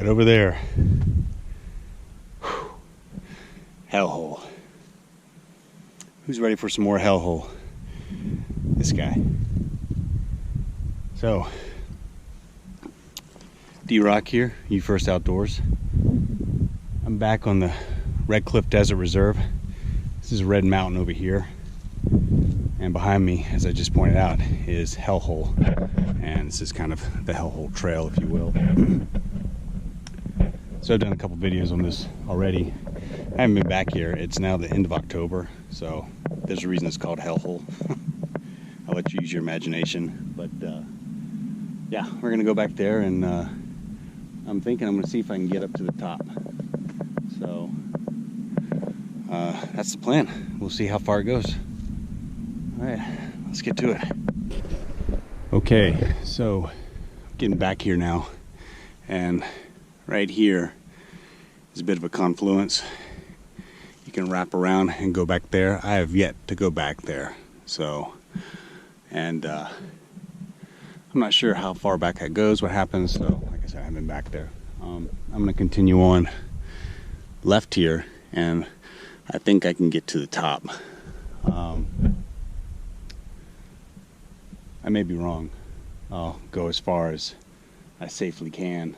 Right over there. Hellhole. Who's ready for some more hellhole? This guy. So, D-Rock here, You First Outdoors. I'm back on the Red Cliff Desert Reserve. This is Red Mountain over here. And behind me, as I just pointed out, is Hellhole. And this is kind of the Hellhole Trail, if you will. So I've done a couple videos on this already. I haven't been back here. It's now the end of October, so there's a reason it's called Hellhole. I'll let you use your imagination. But yeah, we're gonna go back there, and I'm thinking I'm gonna see if I can get up to the top. So that's the plan. We'll see how far it goes. All right, let's get to it. Okay, so getting back here now, and right here is a bit of a confluence. You can wrap around and go back there. I have yet to go back there, so, and I'm not sure how far back that goes, what happens, so like I said, I haven't been back there. I'm gonna continue on left here, and I think I can get to the top. I may be wrong. I'll go as far as I safely can.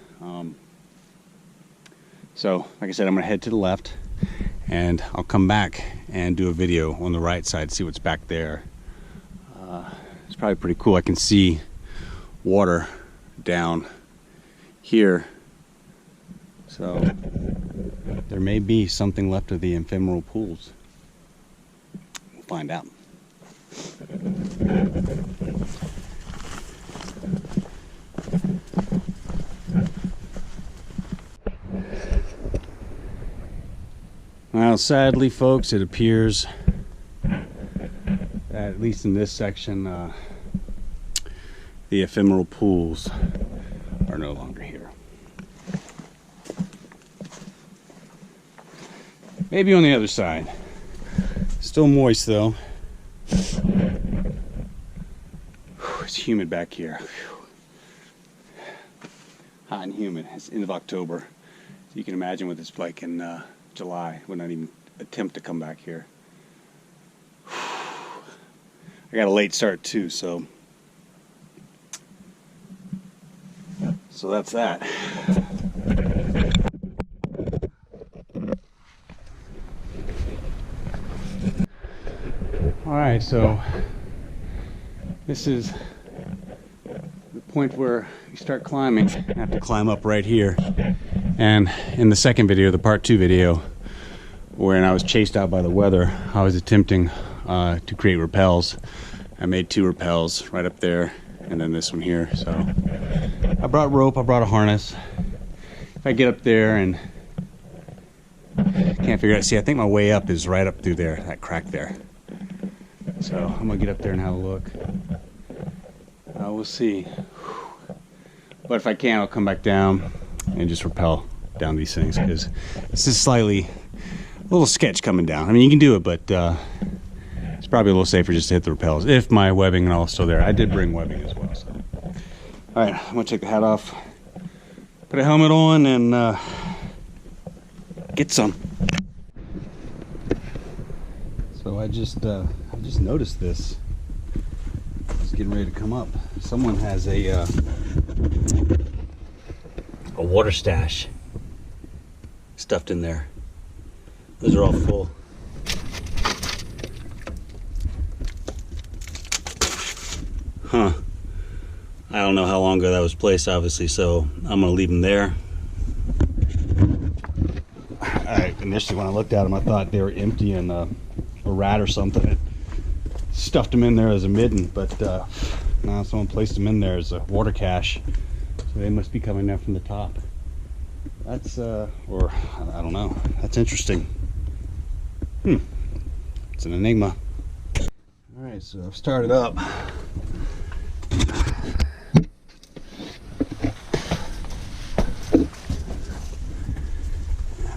So, like I said, I'm gonna head to the left, and I'll come back and do a video on the right side, see what's back there. It's probably pretty cool. I can see water down here. So, there may be something left of the ephemeral pools. We'll find out. Well, sadly, folks, it appears that, at least in this section, the ephemeral pools are no longer here. Maybe on the other side. Still moist, though. It's humid back here. Hot and humid. It's end of October. So you can imagine what it's like in July. Would not even attempt to come back here. I got a late start too, so that's that. All right, so this is the point where you start climbing. I have to climb up right here. And in the second video, the part 2 video, when I was chased out by the weather, I was attempting to create rappels. I made 2 rappels right up there, and then this one here. So I brought rope, I brought a harness. If I get up there and can't figure out, see, I think my way up is right up through there, that crack there. So I'm gonna get up there and have a look. We'll see. But if I can, I'll come back down and just rappel down these things, because this is slightly a little sketch coming down. I mean, you can do it, but it's probably a little safer just to hit the rappels if my webbing and all is still there. I did bring webbing as well. So, all right, I'm gonna take the hat off, put a helmet on, and get some. So I just noticed this. It's getting ready to come up. Someone has a water stash stuffed in there. Those are all full. Huh. I don't know how long ago that was placed, obviously, so I'm gonna leave them there. Initially, when I looked at them, I thought they were empty and a rat or something had stuffed them in there as a midden, but now someone placed them in there as a water cache, so they must be coming down from the top. That's or I don't know, that's interesting. It's an enigma. All right, so I've started up.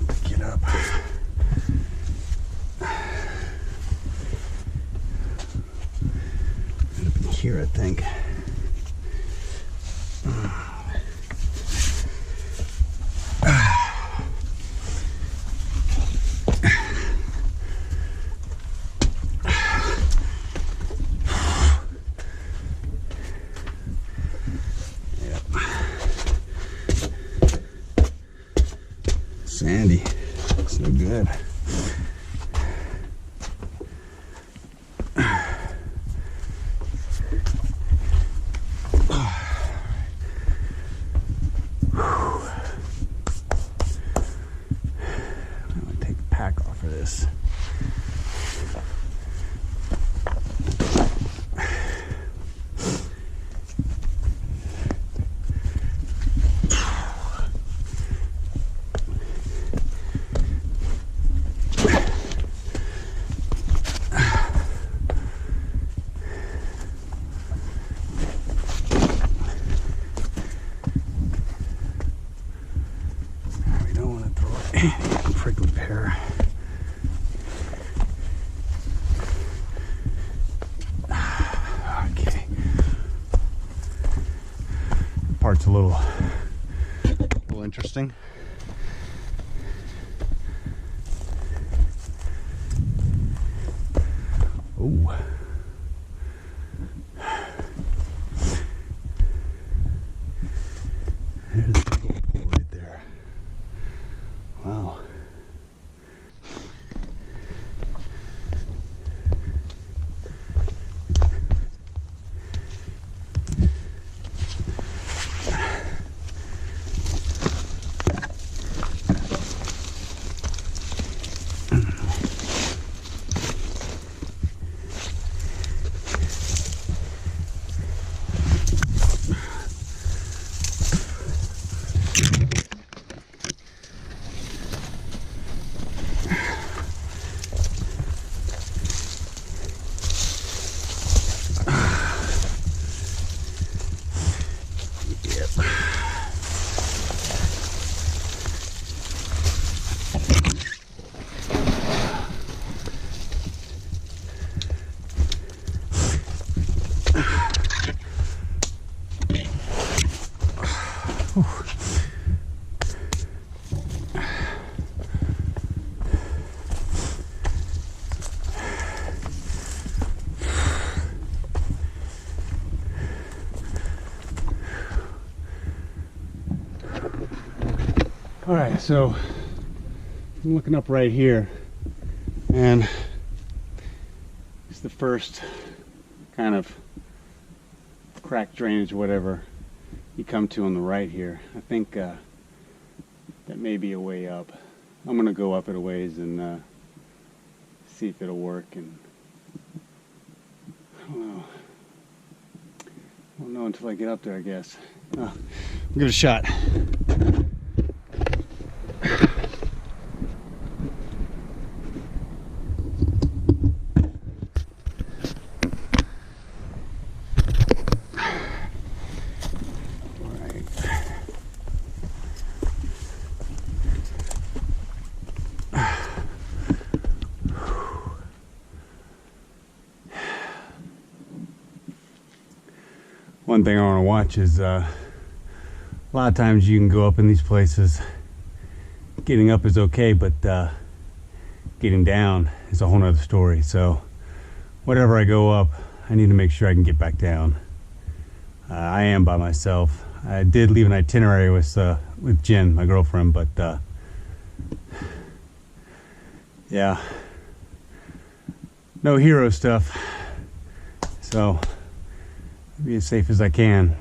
Pick it up. Here, I think. good. Take the pack off of this. Prickly pear. Okay. Part's a little interesting. Oh. There's a big old pool right there. Wow. All right, so I'm looking up right here, and it's the first kind of crack drainage or whatever you come to on the right here. I think that may be a way up. I'm gonna go up it a ways and see if it'll work, and I don't know. I won't know until I get up there, I guess. I'll give it a shot. One thing I want to watch is a lot of times you can go up in these places. Getting up is okay, but getting down is a whole nother story. So whatever I go up, I need to make sure I can get back down. I am by myself. I did leave an itinerary with Jen, my girlfriend, but yeah, no hero stuff. So be as safe as I can.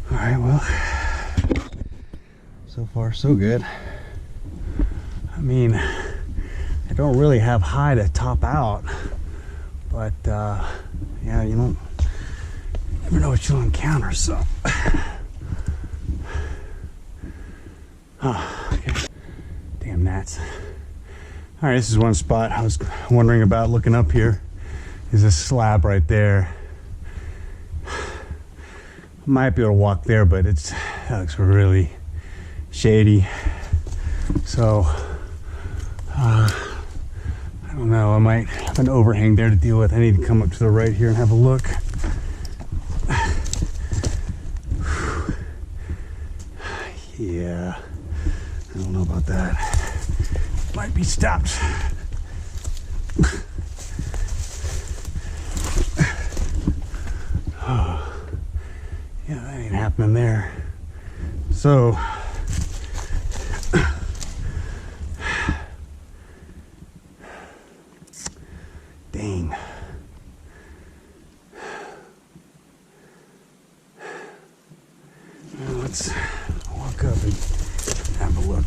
All right, well, so far so good. I mean, I don't really have high to top out. But, yeah, you don't never know what you'll encounter, so. Oh, okay. Damn gnats. All right, this is one spot I was wondering about looking up here. Is this slab right there. I might be able to walk there, but that looks really shady. So, I don't know, I might have an overhang there to deal with. I need to come up to the right here and have a look. Yeah, I don't know about that. Might be stopped. Oh, yeah, that ain't happening there. So, dang. Well, let's walk up and have a look.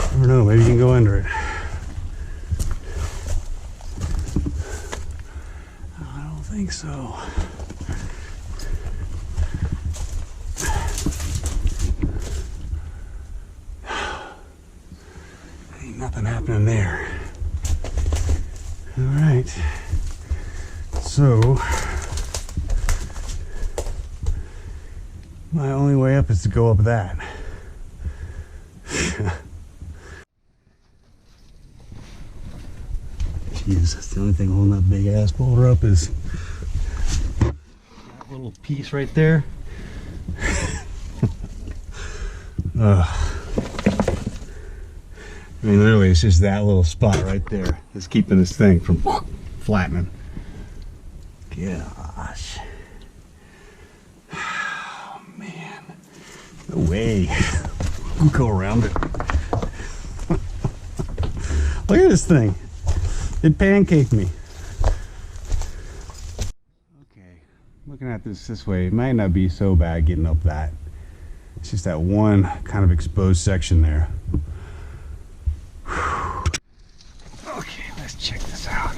I don't know, maybe you can go under it. I don't think so. Ain't nothing happening there. All right. So, my only way up is to go up that. Jeez, that's the only thing holding that big ass boulder up is that little piece right there. I mean, literally, it's just that little spot right there that's keeping this thing from flattening. Gosh. Oh, man. No way. I'll go around it. Look at this thing. It pancaked me. Okay. Looking at this way, it might not be so bad getting up that. It's just that one kind of exposed section there. Okay, let's check this out.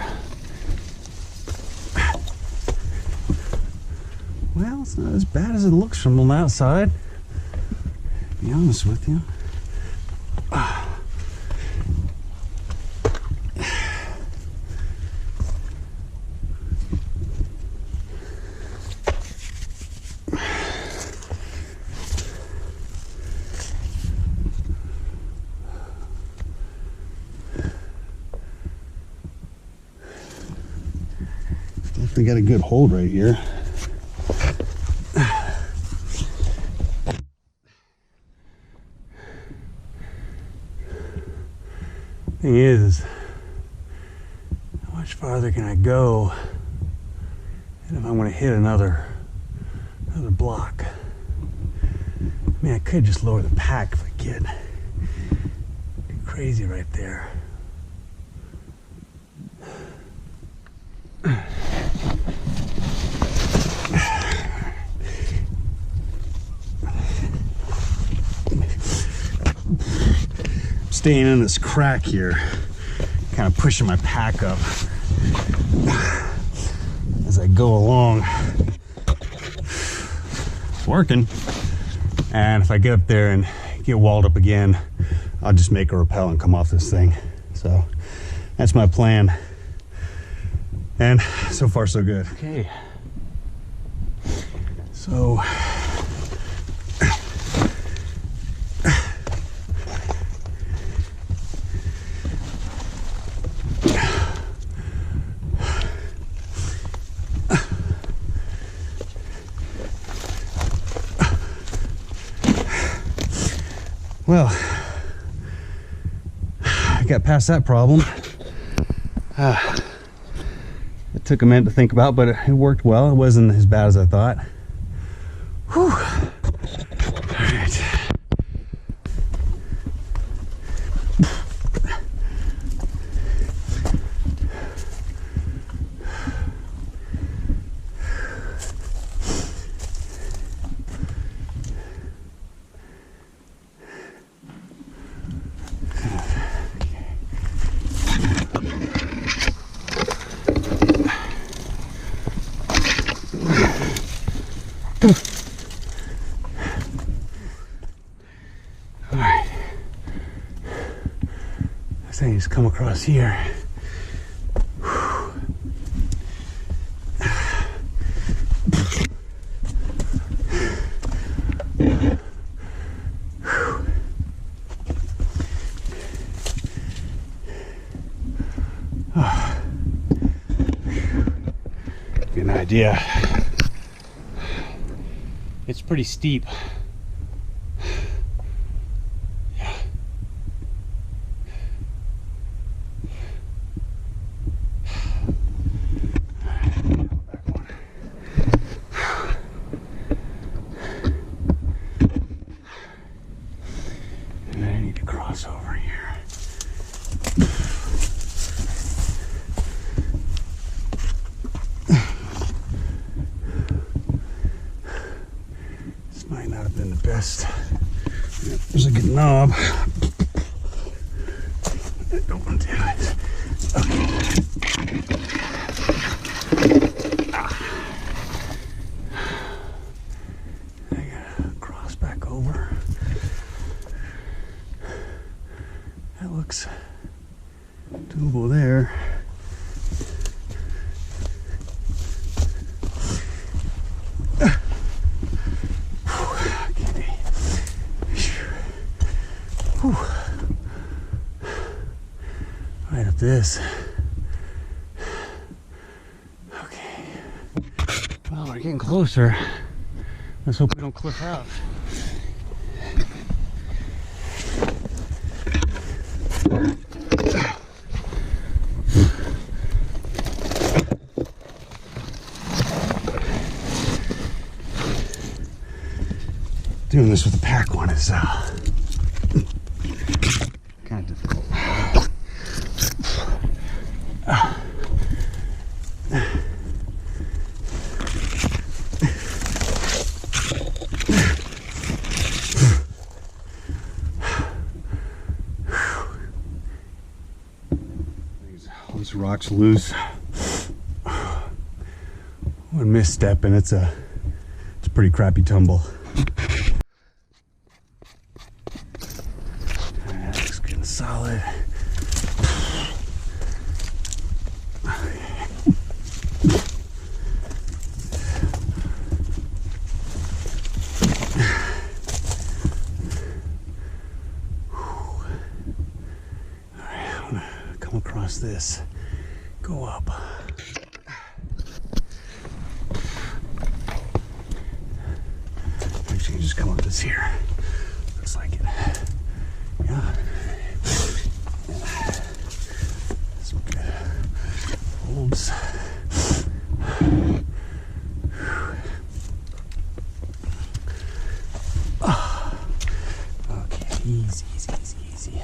Well, it's not as bad as it looks from on the outside, to be honest with you. Definitely got a good hold right here. Thing is, how much farther can I go? And if I want to hit another block, I mean, I could just lower the pack if I get crazy right there. Staying in this crack here, kind of pushing my pack up as I go along. It's working. And if I get up there and get walled up again, I'll just make a rappel and come off this thing. So that's my plan. And so far so good. Okay. So well, I got past that problem. It took a minute to think about, but it worked well. It wasn't as bad as I thought. Whew. All right. Alright. I think just come across here. Get an idea. It's pretty steep. Yeah. And I need to cross over here. This might not have been the best. There's a good knob. I don't want to do it. Okay. I gotta cross back over. That looks doable there. Right up this. Okay. Well, we're getting closer. Let's hope we don't cliff out. Doing this with a pack one is kind of difficult. These rocks loose. One misstep and it's a pretty crappy tumble. That looks good and solid. Across this, go up. Actually, just come up this here. Looks like it. Yeah. Some good holds. Okay, easy, easy, easy, easy.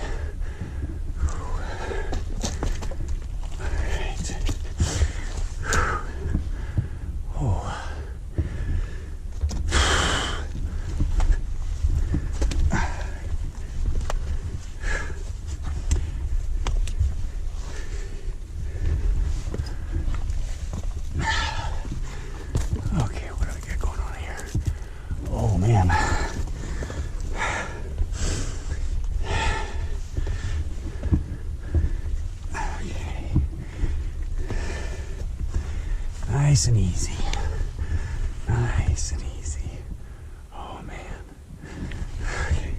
Man. Okay. Nice and easy. Nice and easy. Oh man. Okay.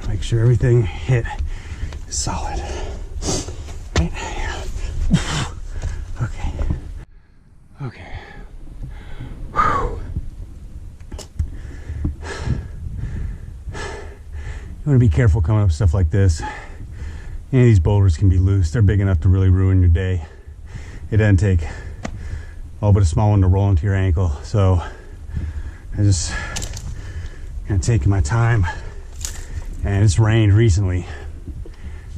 Make sure everything hit solid. Right? Okay. Okay. Whew. You want to be careful coming up stuff like this. Any of these boulders can be loose. They're big enough to really ruin your day. It doesn't take all but a small one to roll into your ankle. So I just kind of taking my time. And it's rained recently,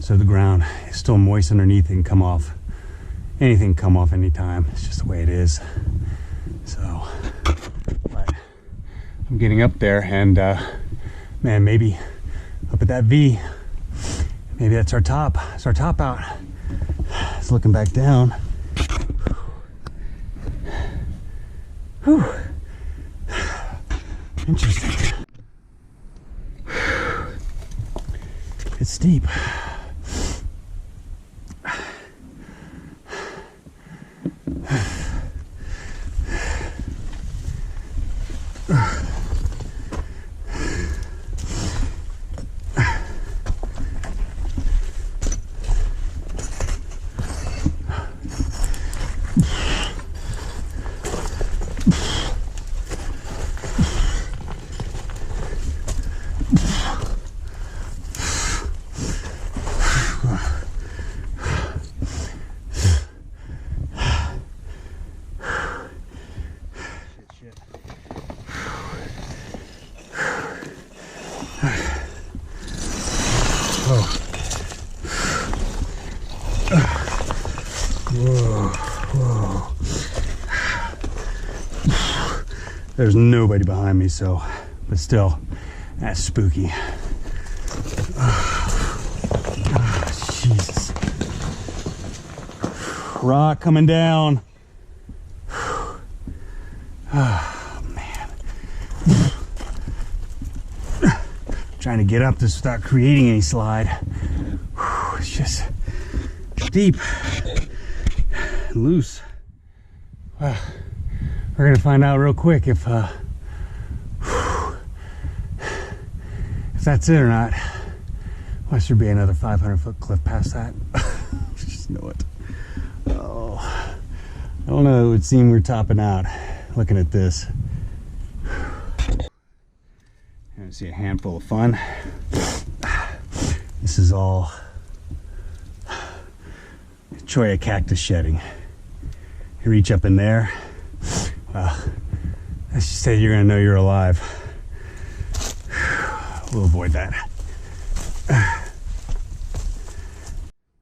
so the ground is still moist underneath. It can come off. Anything can come off anytime. It's just the way it is. So, but I'm getting up there, and man, maybe up at that V, maybe that's our top. It's our top out. It's looking back down. Whew. Interesting. It's steep. There's nobody behind me, so, but still, that's spooky. Jesus. Rock coming down. Oh, man. Trying to get up this without creating any slide. It's just deep and loose. Wow. We're gonna find out real quick if that's it or not. Must there be another 500-foot cliff past that? Just know it. Oh, I don't know. It would seem we're topping out. Looking at this, I see a handful of fun. This is all cholla cactus shedding. You reach up in there. Well, let's just say you're gonna know you're alive. We'll avoid that.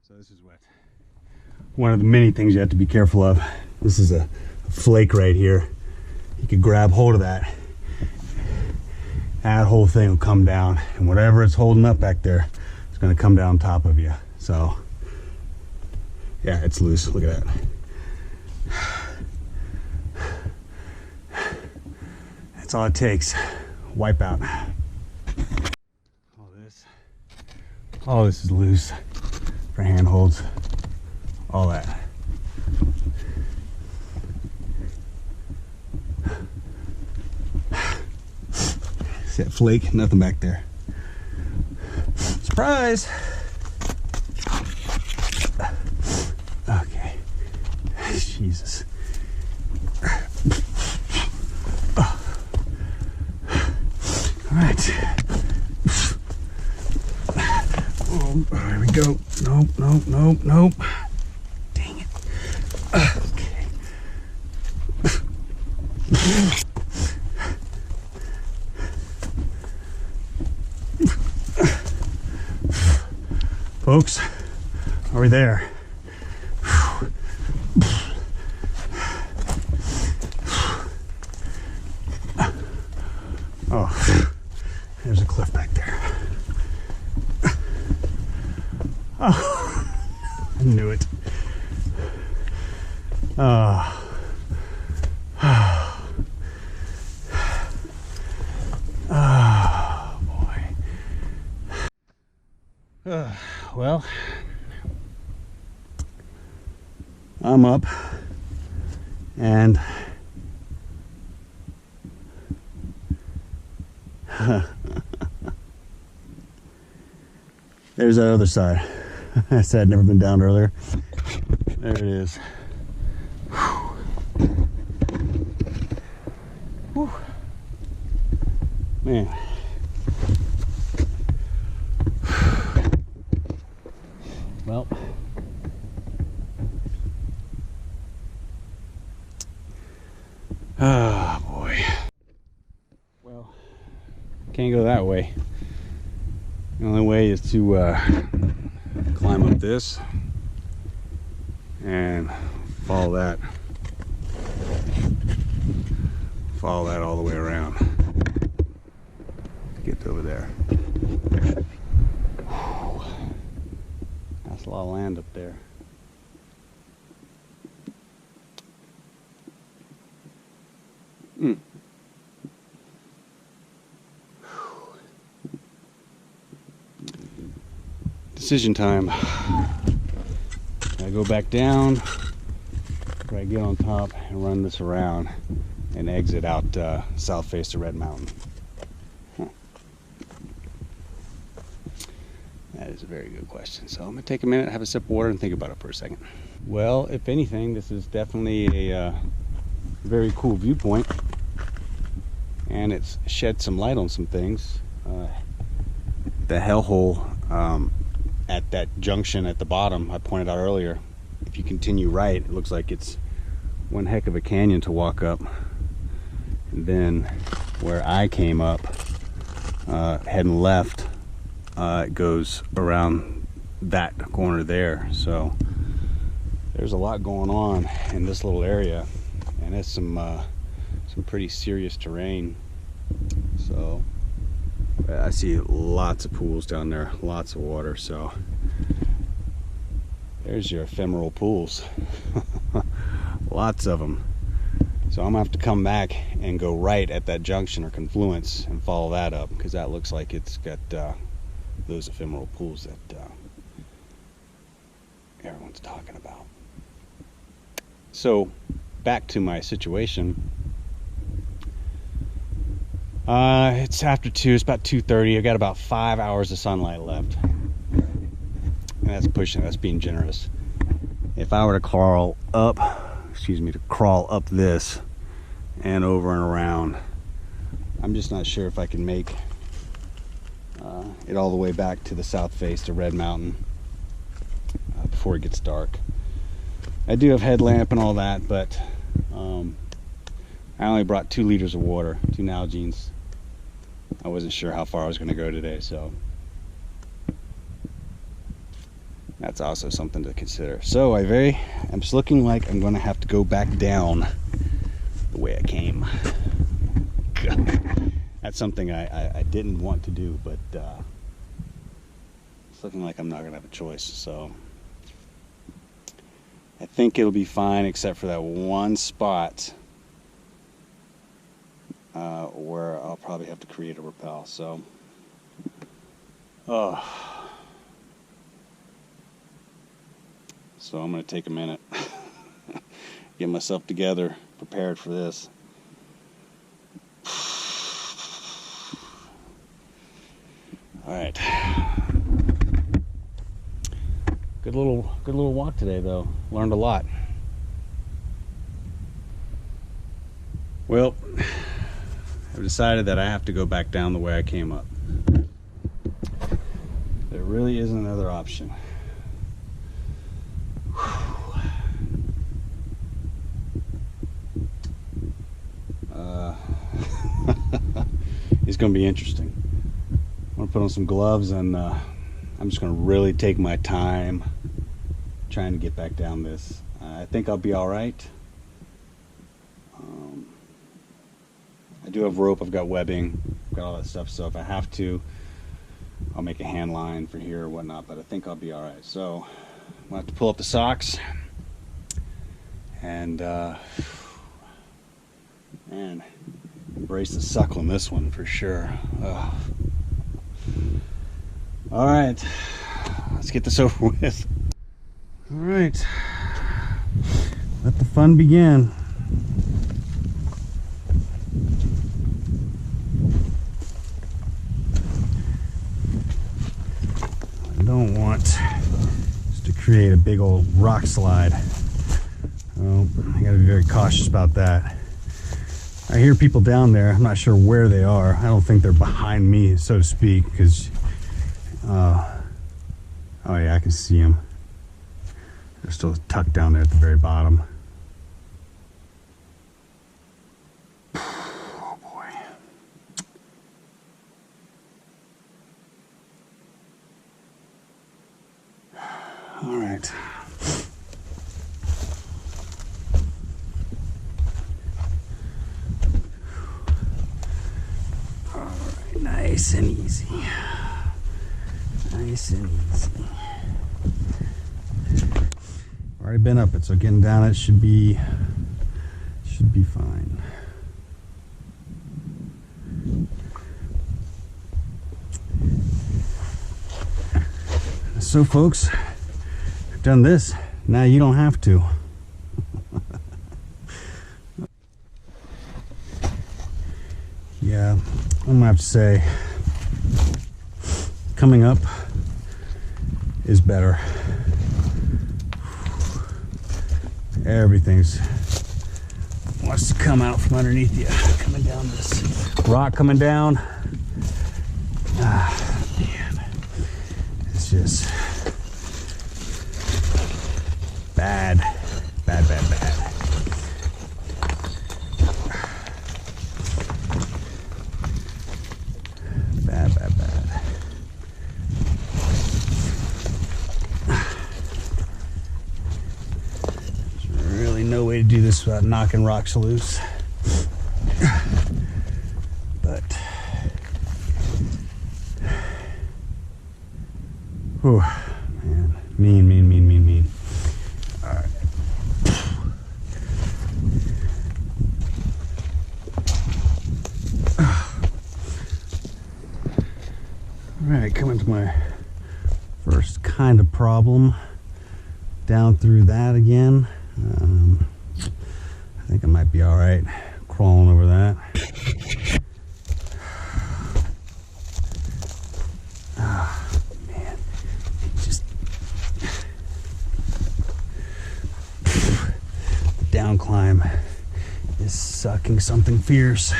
So this is what one of the many things you have to be careful of. This is a flake right here. You could grab hold of that. That whole thing will come down, and whatever it's holding up back there, it's gonna come down top of you. So, yeah, it's loose. Look at that. That's all it takes. Wipe out. All this is loose for handholds. All that. See that flake? Nothing back there. Surprise! Okay. Jesus. All right. Oh, there we go. Nope, nope, nope, nope. Dang it. Okay. Folks, are we there? Oh, there's a cliff back there. Oh, I knew it. Oh. Oh, boy. Well, I'm up, and there's that other side. I said I'd never been down earlier. There it is. Whew. Man. Well. Ah, boy. Well, can't go that way. The only way is to climb up this and follow that all the way around to get to over there. Whew. That's a lot of land up there. Decision time. I go back down, or I get on top and run this around. and exit out south face of Red Mountain. That is a very good question. So I'm gonna take a minute, have a sip of water, and think about it for a second. Well, if anything, this is definitely a very cool viewpoint, and it's shed some light on some things. The Hellhole at that junction at the bottom, I pointed out earlier, if you continue right, it looks like it's one heck of a canyon to walk up. And then where I came up, heading left, it goes around that corner there. So there's a lot going on in this little area, and it's some pretty serious terrain. So I see lots of pools down there, lots of water. So there's your ephemeral pools. Lots of them. So I'm gonna have to come back and go right at that junction or confluence and follow that up, because that looks like it's got those ephemeral pools that everyone's talking about. So back to my situation. It's after 2, it's about 2:30. I've got about 5 hours of sunlight left. And that's pushing, that's being generous. If I were to crawl up, crawl up this and over and around, I'm just not sure if I can make it all the way back to the south face to Red Mountain before it gets dark. I do have headlamp and all that, but I only brought 2 liters of water, 2 Nalgene's. I wasn't sure how far I was going to go today, so that's also something to consider. So I'm just looking like I'm going to have to go back down the way I came. That's something I didn't want to do, but it's looking like I'm not going to have a choice. So I think it'll be fine, except for that one spot where I'll probably have to create a rappel. So so I'm going to take a minute, get myself together, prepared for this. All right. Good little walk today, though. Learned a lot. Well, I've decided that I have to go back down the way I came up. There really isn't another option. It's going to be interesting. I'm going to put on some gloves, and I'm just going to really take my time trying to get back down this. I think I'll be all right. I do have rope, I've got webbing, I've got all that stuff, so if I have to, I'll make a hand line for here or whatnot, but I think I'll be all right. So I'm going to have to pull up the socks, and man, embrace the suck on this one for sure. Ugh. All right, let's get this over with. All right, let the fun begin. I don't want just to create a big old rock slide. Oh, I gotta be very cautious about that. I hear people down there. I'm not sure where they are. I don't think they're behind me, so to speak, because oh yeah, I can see them. They're still tucked down there at the very bottom. Oh boy. All right. All right, nice and easy. Nice and easy. Already been up it, so getting down it should be fine. So folks, I've done this. Now you don't have to. Yeah, I'm gonna have to say coming up is better. Everything's wants to come out from underneath you. Coming down this rock, coming down. Ah, man, it's just bad, bad, bad, bad. Bad, bad, bad. There's really no way to do this without knocking rocks loose. But, whew, man, mean. All right. Alright, coming to my first kind of problem. Down through that again. I think I might be alright crawling over that. Ah, man. Just the down climb is sucking something fierce.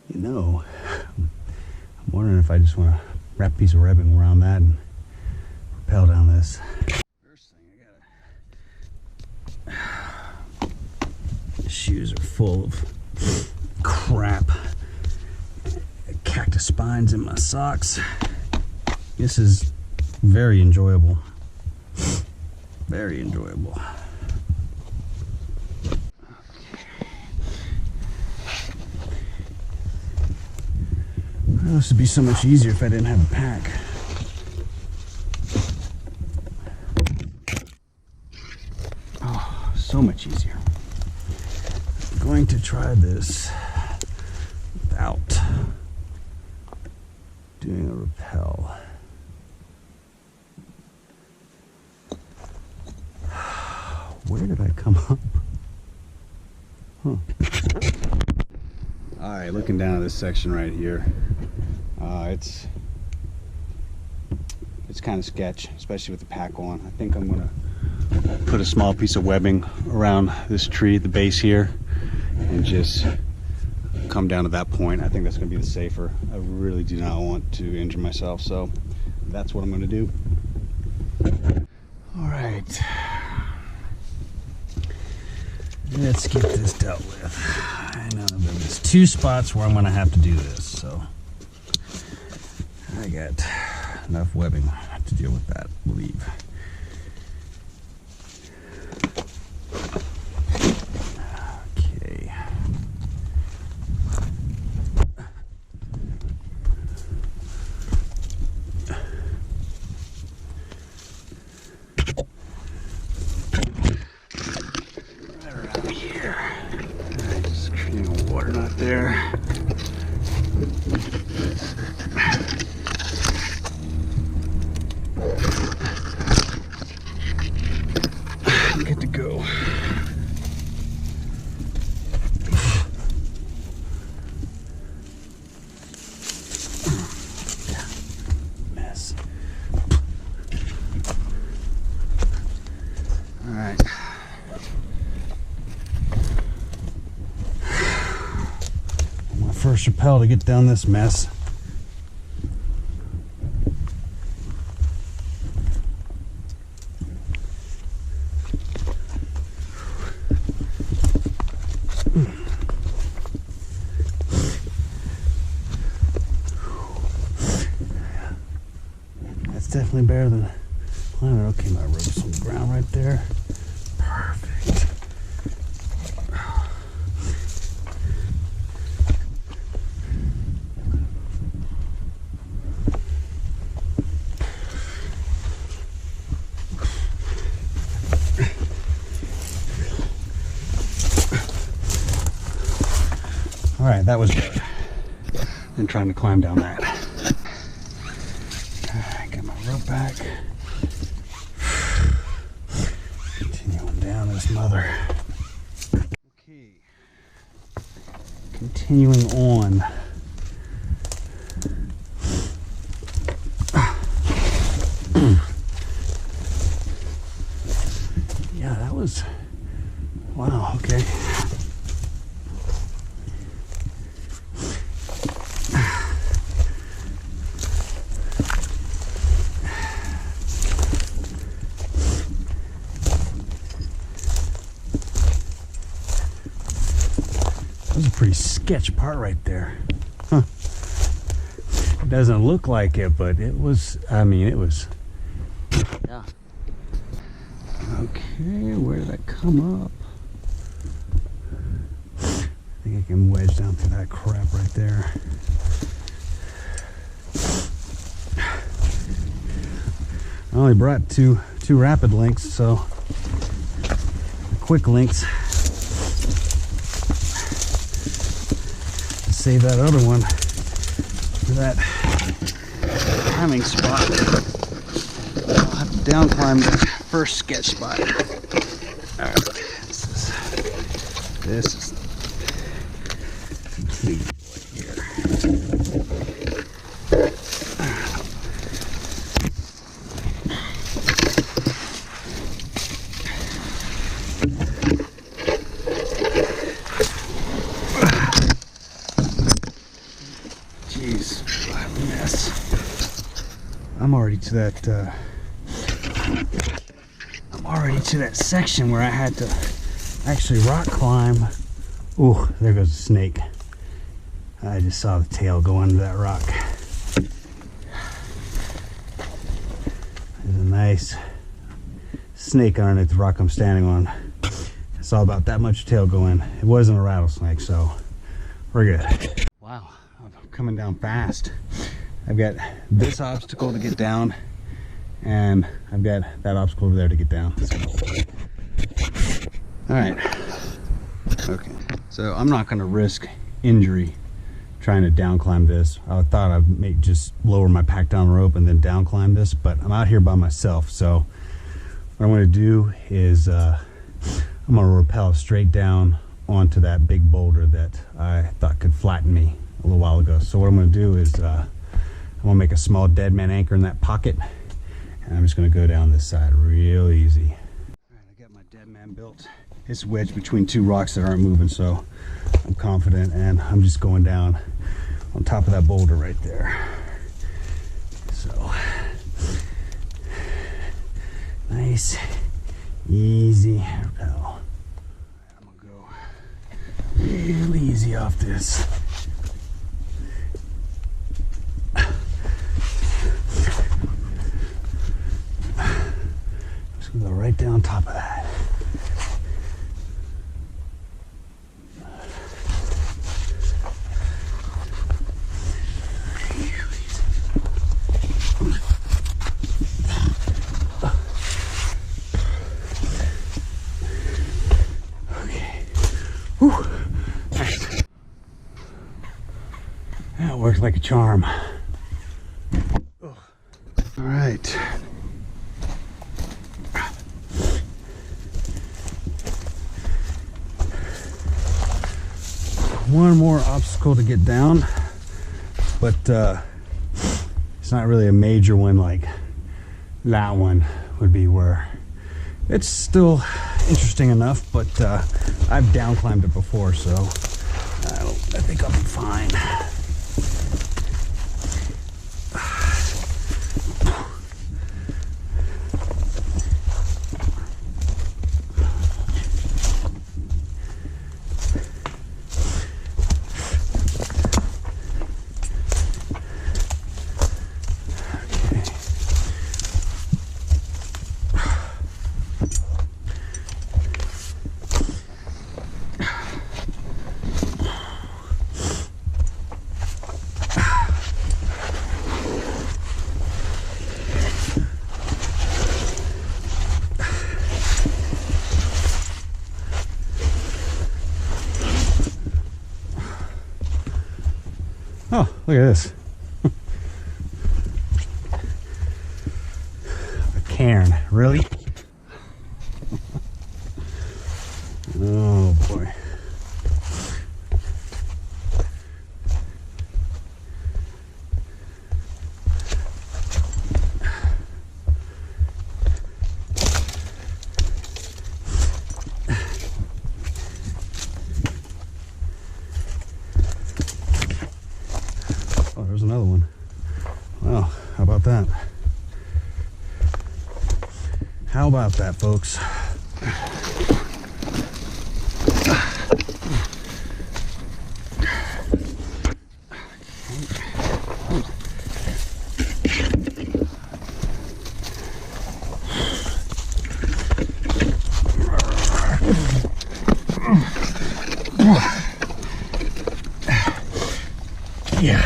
You know, I'm wondering if I just want to wrap a piece of webbing around that and rappel down this. First thing I gotta... The shoes are full of crap. Cactus spines in my socks. This is very enjoyable. Very enjoyable. This would be so much easier if I didn't have a pack. Oh, so much easier. I'm going to try this without doing a rappel. Where did I come up? Huh. Alright, looking down at this section right here. It's kind of sketch, especially with the pack on. I think I'm gonna put a small piece of webbing around this tree at the base here and just come down to that point. I think that's gonna be the safer. I really do not want to injure myself, so that's what I'm gonna do. All right, let's get this dealt with. I know there's 2 spots where I'm gonna have to do this, so I got enough webbing to deal with that, I believe. Okay. Right around here. All right, just creating a water knot there. Good to go. Mess. All right. My first rappel to get down this mess. definitely better than climbing. Okay, my rope's on the ground right there. Perfect. All right, that was good. And trying to climb down that. All right, got my rope back. Continuing down this mother. Okay. Continuing on. Yeah, that was, wow, okay. That was a pretty sketch part right there. Huh. It doesn't look like it, but it was, I mean, it was, yeah. Okay, where did I come up? I think I can wedge down through that crap right there. I only brought two rapid links, so quick links. Save that other one for that climbing spot. I'll have to down climb the first sketch spot. All right, this is complete here. Jeez, what a mess. I'm already to that section where I had to actually rock climb. Ooh, there goes a snake. I just saw the tail go under that rock. There's a nice snake underneath the rock I'm standing on. I saw about that much tail go in. It wasn't a rattlesnake, so we're good. Wow, I'm coming down fast. I've got this obstacle to get down, and I've got that obstacle over there to get down. All right. Okay. So I'm not going to risk injury trying to down climb this. I thought I'd just lower my pack down rope and then down climb this, but I'm out here by myself. So what I'm going to do is I'm going to rappel straight down onto that big boulder that I thought could flatten me a little while ago. So what I'm going to do is I'm going to make a small dead man anchor in that pocket, and I'm just going to go down this side real easy. All right, I got my dead man built. It's wedged between two rocks that aren't moving, so I'm confident, and I'm just going down on top of that boulder right there. So nice, easy rappel. I'm gonna go real easy off this. Just gonna go right down top of that. That worked like a charm. All right. One more obstacle to get down, but it's not really a major one like that one would be, where it's still interesting enough, but I've down climbed it before, so I think I'll be fine. Oh, look at this. A cairn, really? Oh boy. Oh, there's another one. Wow, how about that? How about that, folks? Yeah.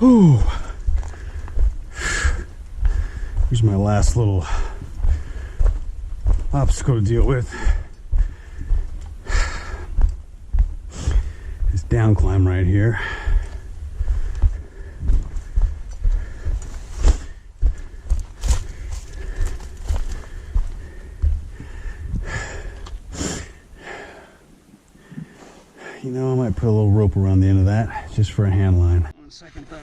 Ooh. Here's my last little obstacle to deal with. This down climb right here. You know, I might put a little rope around the end of that just for a hand line. On second thought,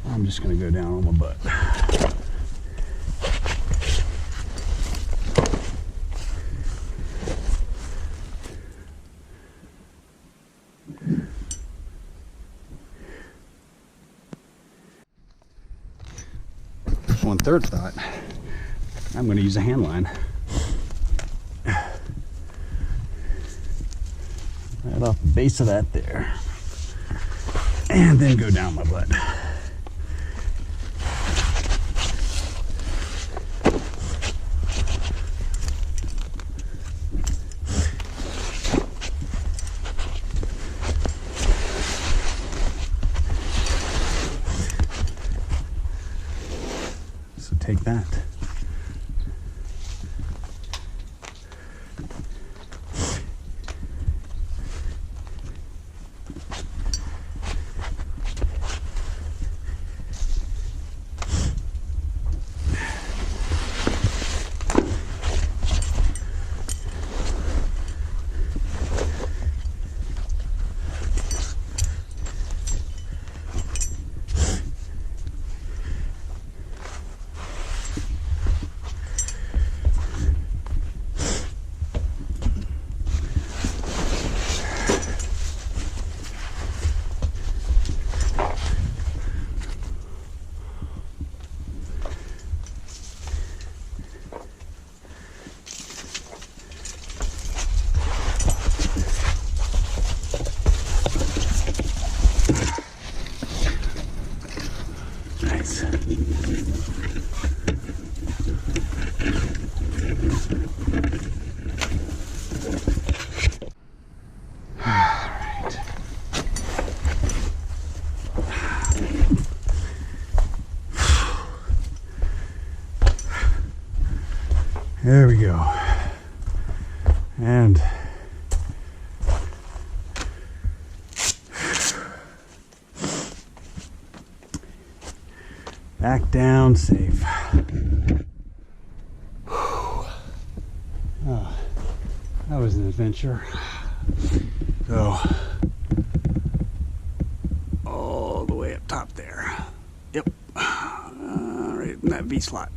I'm just gonna go down on my butt. On third thought, I'm gonna use a hand line. Right off the base of that there. And then go down my butt. So take that. There we go. And back down safe. Oh, that was an adventure. So, all the way up top there. Yep. Right in that V slot.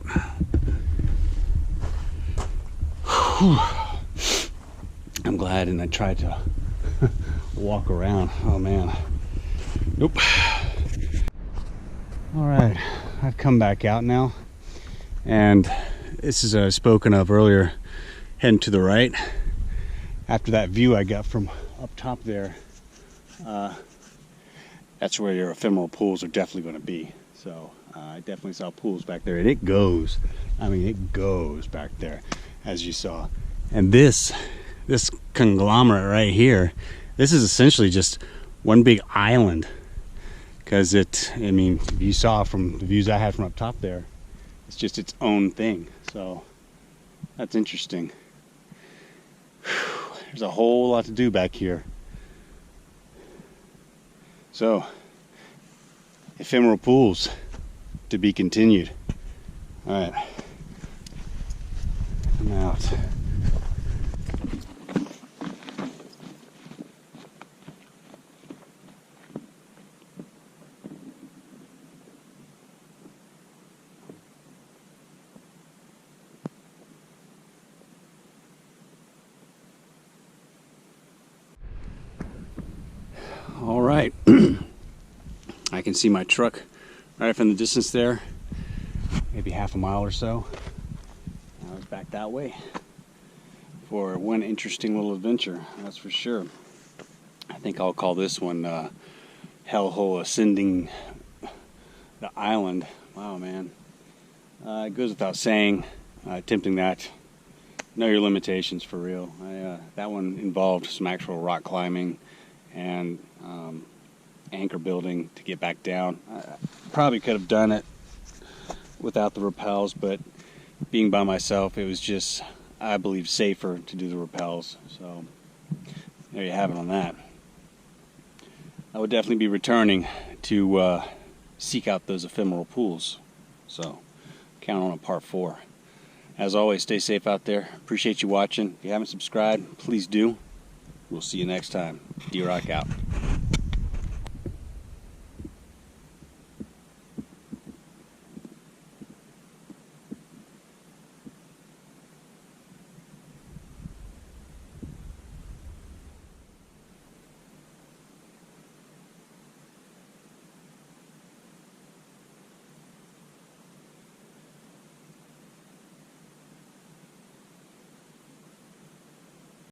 I'm glad, and I tried to walk around. Oh man. Nope. All right, I've come back out now, and this is spoken of earlier, heading to the right. After that view I got from up top there, that's where your ephemeral pools are definitely going to be. So I definitely saw pools back there, and it goes. I mean, it goes back there, as you saw. And this conglomerate right here, this is essentially just one big island. Because I mean, you saw from the views I had from up top there, it's just its own thing. So that's interesting. Whew, there's a whole lot to do back here. So, ephemeral pools to be continued. All right, I'm out. All right, I can see my truck right from the distance there, maybe half a mile or so. I was back that way for one interesting little adventure, that's for sure. I think I'll call this one Hellhole Ascending the Island. Wow, man. It goes without saying, attempting that. Know your limitations for real. That one involved some actual rock climbing and anchor building to get back down. I probably could have done it without the rappels, but being by myself, it was just, I believe, safer to do the rappels. So there you have it on that. I would definitely be returning to seek out those ephemeral pools. So count on a part 4. As always, stay safe out there. Appreciate you watching. If you haven't subscribed, please do. We'll see you next time. D-Rock out.